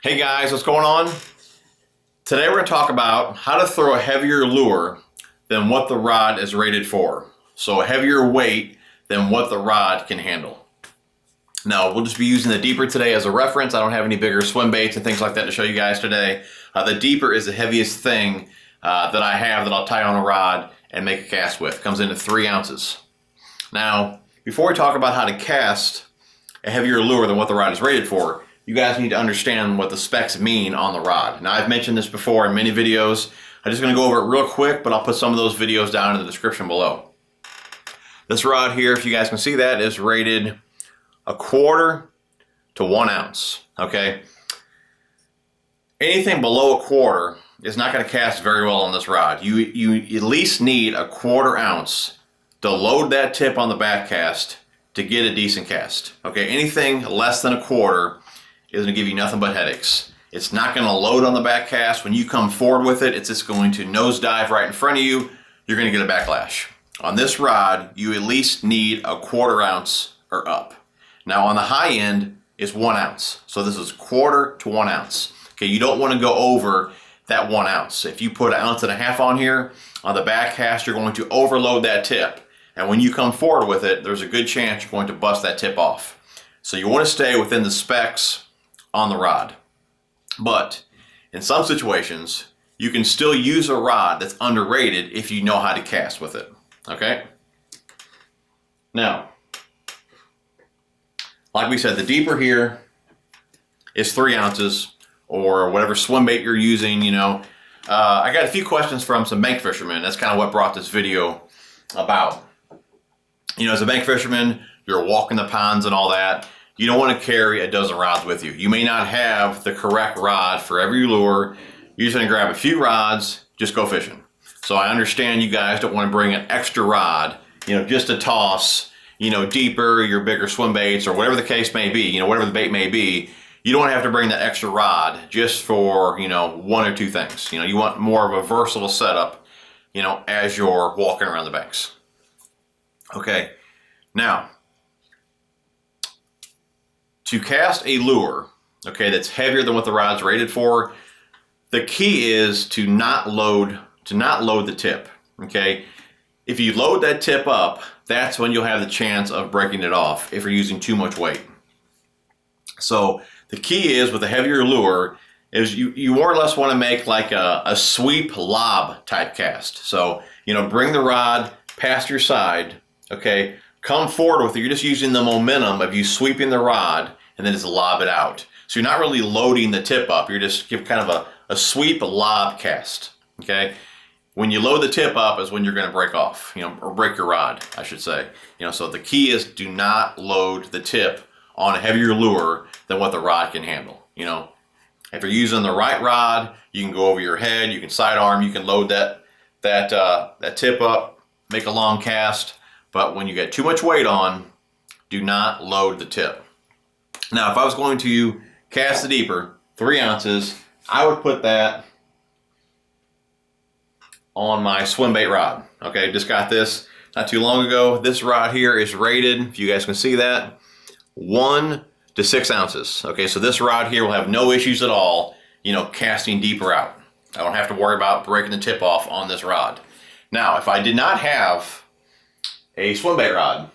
Hey guys, what's going on? Today we're going to talk about how to throw a heavier lure than what the rod is rated for. So a heavier weight than what the rod can handle. Now we'll just be using the deeper today as a reference. I don't have any bigger swim baits and things like that to show you guys today. The deeper is the heaviest thing that I have that I'll tie on a rod and make a cast with. It comes in at 3 ounces. Now, before we talk about how to cast a heavier lure than what the rod is rated for, you guys need to understand what the specs mean on the rod. Now, I've mentioned this before in many videos. I'm just going to go over it real quick, but I'll put some of those videos down in the description below. This rod here, if you guys can see that, is rated 1/4 to 1 ounce. Okay? Anything below 1/4 is not going to cast very well on this rod. You at least need 1/4 ounce to load that tip on the back cast to get a decent cast. Okay? Anything less than 1/4 is going to give you nothing but headaches. It's not going to load on the back cast. When you come forward with it, it's just going to nosedive right in front of you. You're going to get a backlash. On this rod, you at least need 1/4 ounce or up. Now on the high end is 1 ounce. So this is 1/4 to 1 ounce. Okay, you don't want to go over that 1 ounce. If you put 1.5 ounces on here, on the back cast, you're going to overload that tip. And when you come forward with it, there's a good chance you're going to bust that tip off. So you want to stay within the specs on the rod. But in some situations, you can still use a rod that's underrated if you know how to cast with it. Okay? Now, like we said, the deeper here is 3 ounces or whatever swim bait you're using, you know. I got a few questions from some bank fishermen. That's kind of what brought this video about. You know, as a bank fisherman, you're walking the ponds and all that. You don't want to carry a dozen rods with you. You may not have the correct rod for every lure. You're just going to grab a few rods, just go fishing. So I understand you guys don't want to bring an extra rod, you know, just to toss, you know, deeper, your bigger swim baits or whatever the case may be, you know, whatever the bait may be. You don't have to bring that extra rod just for, you know, 1 or 2 things. You know, you want more of a versatile setup, you know, as you're walking around the banks. Okay, now, to cast a lure, okay, that's heavier than what the rod's rated for, the key is to not load the tip, okay? If you load that tip up, that's when you'll have the chance of breaking it off if you're using too much weight. So the key is with a heavier lure is you more or less want to make like a sweep lob type cast. So, you know, bring the rod past your side, okay? Come forward with it. You're just using the momentum of you sweeping the rod and then just lob it out. So you're not really loading the tip up. You're just give kind of a sweep lob cast, okay? When you load the tip up is when you're going to break off, you know, or break your rod, I should say. You know, so the key is do not load the tip on a heavier lure than what the rod can handle. You know, if you're using the right rod, you can go over your head, you can sidearm, you can load that tip up, make a long cast. But when you get too much weight on, do not load the tip. Now, if I was going to cast the deeper, 3 ounces, I would put that on my swim bait rod. Okay, just got this not too long ago. This rod here is rated, if you guys can see that, 1 to 6 ounces. Okay, so this rod here will have no issues at all, you know, casting deeper out. I don't have to worry about breaking the tip off on this rod. Now, if I did not have a swim bait rod,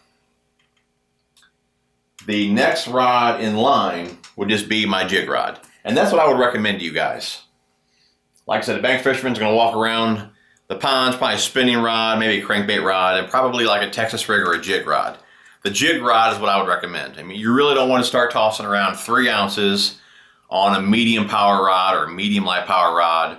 the next rod in line would just be my jig rod. And that's what I would recommend to you guys. Like I said, a bank fisherman's gonna walk around the ponds, probably a spinning rod, maybe a crankbait rod, and probably like a Texas rig or a jig rod. The jig rod is what I would recommend. I mean, you really don't want to start tossing around 3 ounces on a medium power rod or a medium light power rod.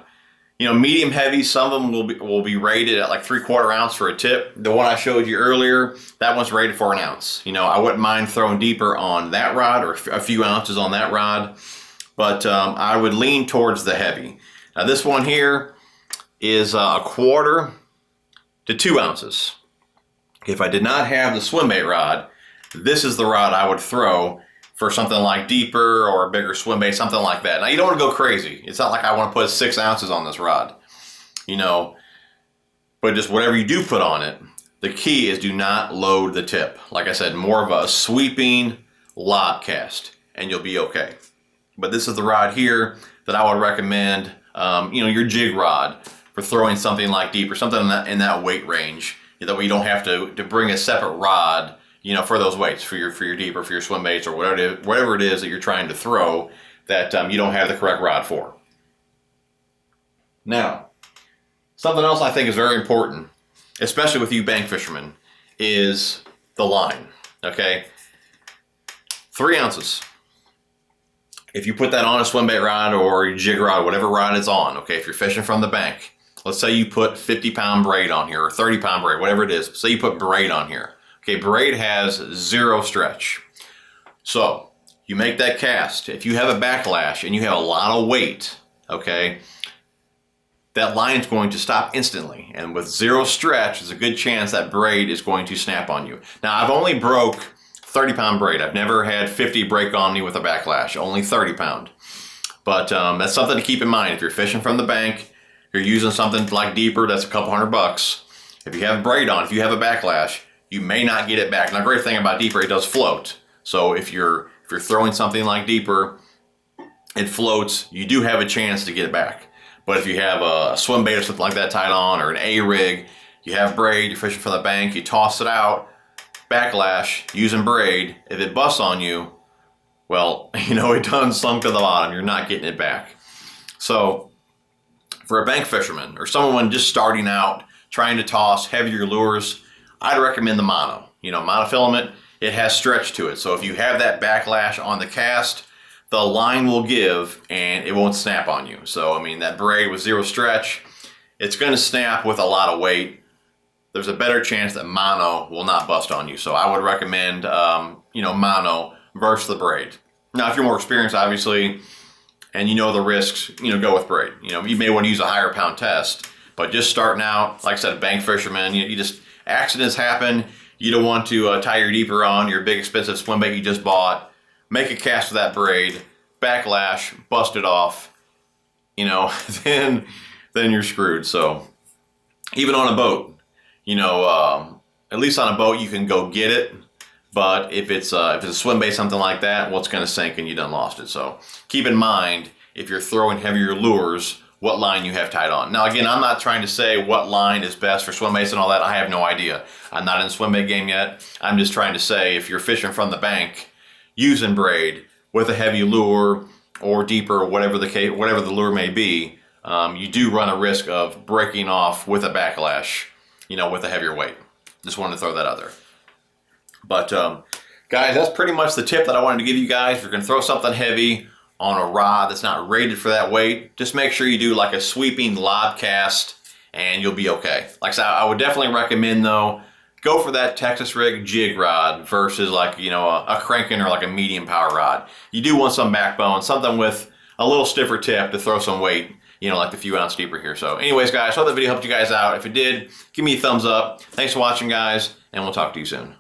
You know, medium heavy, some of them will be rated at like 3/4 ounce for a tip. The one I showed you earlier, that one's rated for 1 ounce. You know, I wouldn't mind throwing deeper on that rod or a few ounces on that rod, but I would lean towards the heavy. Now this one here is 1/4 to 2 ounces. If I did not have the swim bait rod, this is the rod I would throw for something like deeper or a bigger swim bait, something like that. Now you don't want to go crazy. It's not like I want to put 6 ounces on this rod, you know, but just whatever you do put on it, the key is do not load the tip. Like I said, more of a sweeping lob cast and you'll be okay. But this is the rod here that I would recommend, your jig rod for throwing something like deep or something in that weight range. That way you don't have to bring a separate rod, for those weights, for your deep or for your swim baits or whatever it is that you're trying to throw that you don't have the correct rod for. Now, something else I think is very important, especially with you bank fishermen, is the line, okay? 3 ounces. If you put that on a swim bait rod or your jig rod, whatever rod it's on, okay, if you're fishing from the bank, let's say you put 50-pound braid on here or 30-pound braid, whatever it is. Say you put braid on here. Okay, braid has 0 stretch. So you make that cast. If you have a backlash and you have a lot of weight, okay, that line is going to stop instantly. And with 0 stretch, there's a good chance that braid is going to snap on you. Now, I've only broke 30-pound braid. I've never had 50 break on me with a backlash, only 30-pound. But that's something to keep in mind. If you're fishing from the bank, you're using something like deeper, that's a couple $100. If you have braid on, if you have a backlash, you may not get it back. Now, the great thing about deeper, it does float. So if you're throwing something like deeper, it floats, you do have a chance to get it back. But if you have a swim bait or something like that tied on, or an A-rig, you have braid, you're fishing from the bank, you toss it out, backlash, using braid, if it busts on you, well, it done sunk to the bottom. You're not getting it back. So for a bank fisherman or someone just starting out trying to toss heavier lures, I'd recommend the mono. Monofilament, it has stretch to it. So if you have that backlash on the cast, the line will give and it won't snap on you. So, that braid with 0 stretch, it's going to snap with a lot of weight. There's a better chance that mono will not bust on you. So I would recommend, mono versus the braid. Now, if you're more experienced, obviously, and you know the risks, go with braid. You may want to use a higher pound test, but just starting out, like I said, bank fisherman, you just, accidents happen. You don't want to tie your deeper on your big expensive swim bait you just bought. Make a cast with that braid, backlash, bust it off, then you're screwed. So even on a boat, at least on a boat you can go get it. But if it's a swim bait, something like that, well, it's going to sink and you done lost it. So keep in mind, if you're throwing heavier lures, what line you have tied on. Now, again, I'm not trying to say what line is best for swim baits and all that. I have no idea. I'm not in the swim bait game yet. I'm just trying to say if you're fishing from the bank, using braid with a heavy lure or deeper, whatever the lure may be, you do run a risk of breaking off with a backlash, with a heavier weight. Just wanted to throw that out there. But guys, that's pretty much the tip that I wanted to give you guys. If you're going to throw something heavy on a rod that's not rated for that weight, just make sure you do like a sweeping lob cast and you'll be okay. Like I said, I would definitely recommend though, go for that Texas rig jig rod versus like, a cranking or like a medium power rod. You do want some backbone, something with a little stiffer tip to throw some weight, like the few ounce deeper here. So anyways, guys, hope that video helped you guys out. If it did, give me a thumbs up. Thanks for watching, guys, and we'll talk to you soon.